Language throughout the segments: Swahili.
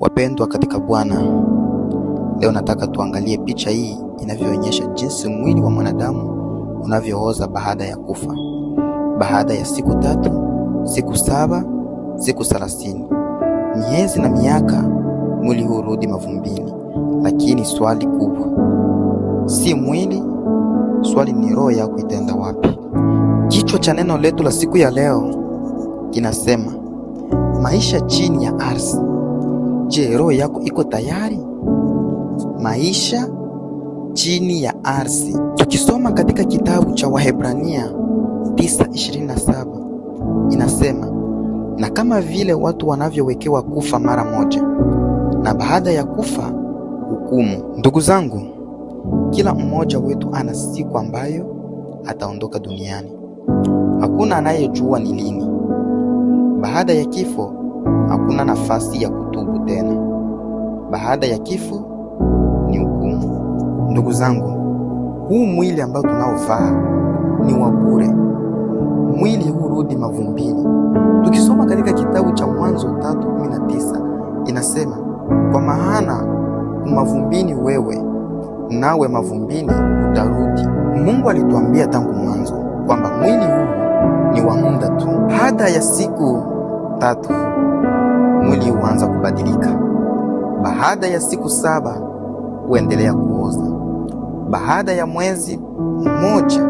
Wapendwa katika Bwana, leo nataka tuangalie picha hii inavyoonyesha jinsi mwili wa mwanadamu unavyooza baada ya kufa. Baada ya siku 3, siku 7, siku 30, miezi na miaka, mwili hurudi mavumbini. Lakini swali kubwa si mwili, swali ni roho yako itaenda wapi? Kichwa cha neno letu la siku ya leo kinasema maisha chini ya ardhi. Je, roho yako iko tayari? Maisha chini ya ardhi. Tukisoma katika kitabu cha Waebrania 9:27 inasema, na kama vile watu wanavyowekewa kufa mara moja, na baada ya kufa hukumu. Ndugu zangu, kila mmoja wetu ana siku ambayo ataondoka duniani. Hakuna anayejua ni lini. Baada ya kifo hakuna nafasi ya kutubu tena. Baada ya kifo ni hukumu. Ndugu zangu, huu mwili ambao tunaovaa ni wa bure. Mwili hurudi mavumbini. Tukisoma katika kitabu cha Mwanzo 3:19 inasema, kwa maana mavumbini wewe, nawe mavumbini utarudi. Mungu alituambia tangu mwanzo kwamba mwili huu ni wa muda tu. Baada ya siku 3 mwili huanza kubadilika. Baada ya siku 7 huendelea kuoza. Baada ya mwezi mmoja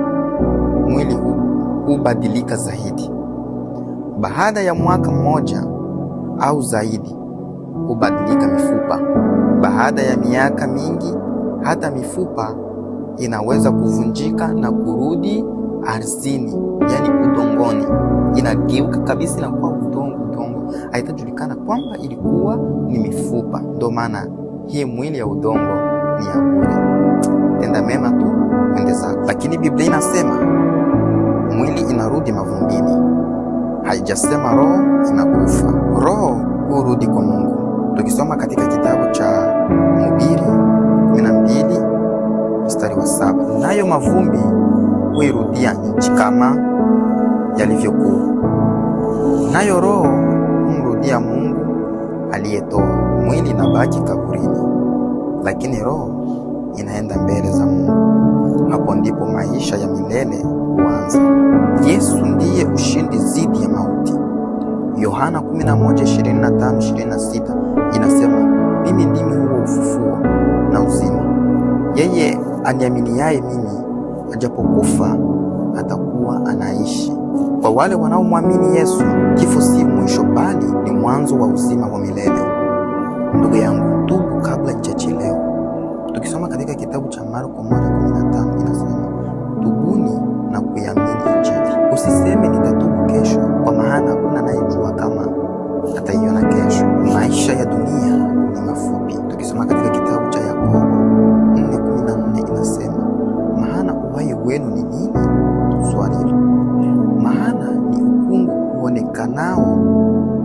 mwili hubadilika zaidi. Baada ya mwaka mmoja au zaidi hubadilika mifupa. Baada ya miaka mingi hata mifupa inaweza kuvunjika na kurudi ardhini, yani udongoni. Inageuka kabisa na kuwa udongo. Haitajulikana kwamba ilikuwa ni mifupa. Ndio maana hii mwili ya udongo ni ya bure. Tenda mema tu, ende zako. Lakini Biblia inasema mwili inarudi mavumbini. Haijasema roho inakufa. Roho hurudi kwa Mungu. Tukisoma katika kitabu cha Mhubiri 12:7, nayo mavumbi huirudia nchi kama yalivyokuwa, nayo roho humrudia Mungu aliyetoa. Mwili inabaki kaburini, lakini roho inaenda mbele za Mungu. Hapo ndipo maisha ya milele huanza. Yesu ndiye ushindi dhidi ya mauti. Yohana 11:25-26 inasema, mimi ndimi huo ufufuo na uzima. Yeye aniaminiaye mimi, ajapokufa atakuwa anaishi. Kwa wale wanaomwamini Yesu, kifo si mwisho, bali ni mwanzo wa uzima wa milele. Ndugu yangu, tubu kabla hajachelewa. Tukisoma katika kitabu cha Marko 1:15 inasema, tubuni na kuiamini Injili. Usiseme nitatubu kesho, kwa maana hakuna anayejua kama ataiona kesho. Maisha ya dunia ni mafupi. Tukisoma katika kitabu cha Yakobo 4:14 inasema, maana uhai wenu ni nini? Swali hilo. Maana ni ukungu uonekanao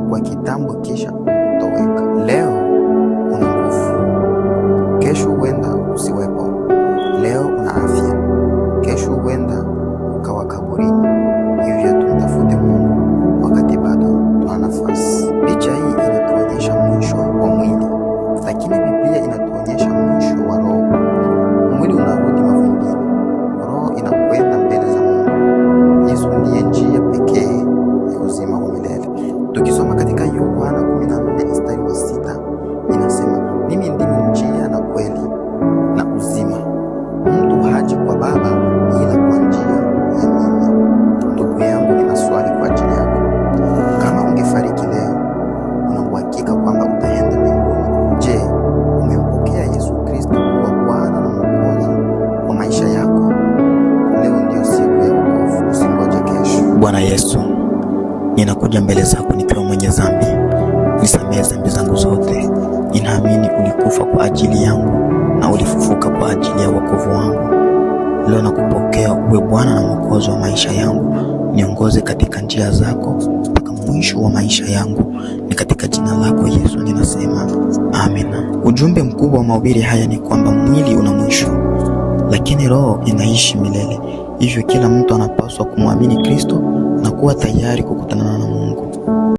kwa kitambo kisha kutoweka. Leo una nguvu, kesho huenda usiwepo. Leo una afya, kesho huenda ukawa kaburini. Hivyo tumtafute Mungu wakati bado tuna nafasi. Picha hii inatuonyesha mwisho wa mwili, lakini Biblia inatuonyesha mwisho wa roho. Mwili unarudi mavumbini, roho inakwenda mbele za Mungu. Yesu ndiye njia pekee ya uzima wa milele. Tukisoma katika Yohana 14:6 inasema, mimi ndimi njia na kweli na uzima. Mtu haji kwa Baba ila kwa njia ya mimi. Ndugu yangu, nina swali kwa ajili yako. Kama ungefariki leo, una uhakika kwamba utaenda mbinguni? Je, umempokea Yesu Kristo kuwa Bwana na Mwokozi wa maisha yako? Leo ndio siku ya wokovu, usingoje kesho. Bwana Yesu, ninakuja mbele zako nikiwa mwenye dhambi. Nisamehe dhambi zangu zote. Ninaamini ulikufa kwa ajili yangu na ulifufuka kwa ajili ya wokovu wangu. Leo nakupokea uwe Bwana na Mwokozi wa maisha yangu. Niongoze katika njia zako mpaka mwisho wa maisha yangu. Ni katika jina lako Yesu ninasema, amina. Ujumbe mkubwa wa mahubiri haya ni kwamba mwili una mwisho, lakini roho inaishi milele. Hivyo kila mtu anapaswa kumwamini Kristo na kuwa tayari kukutana na Mungu.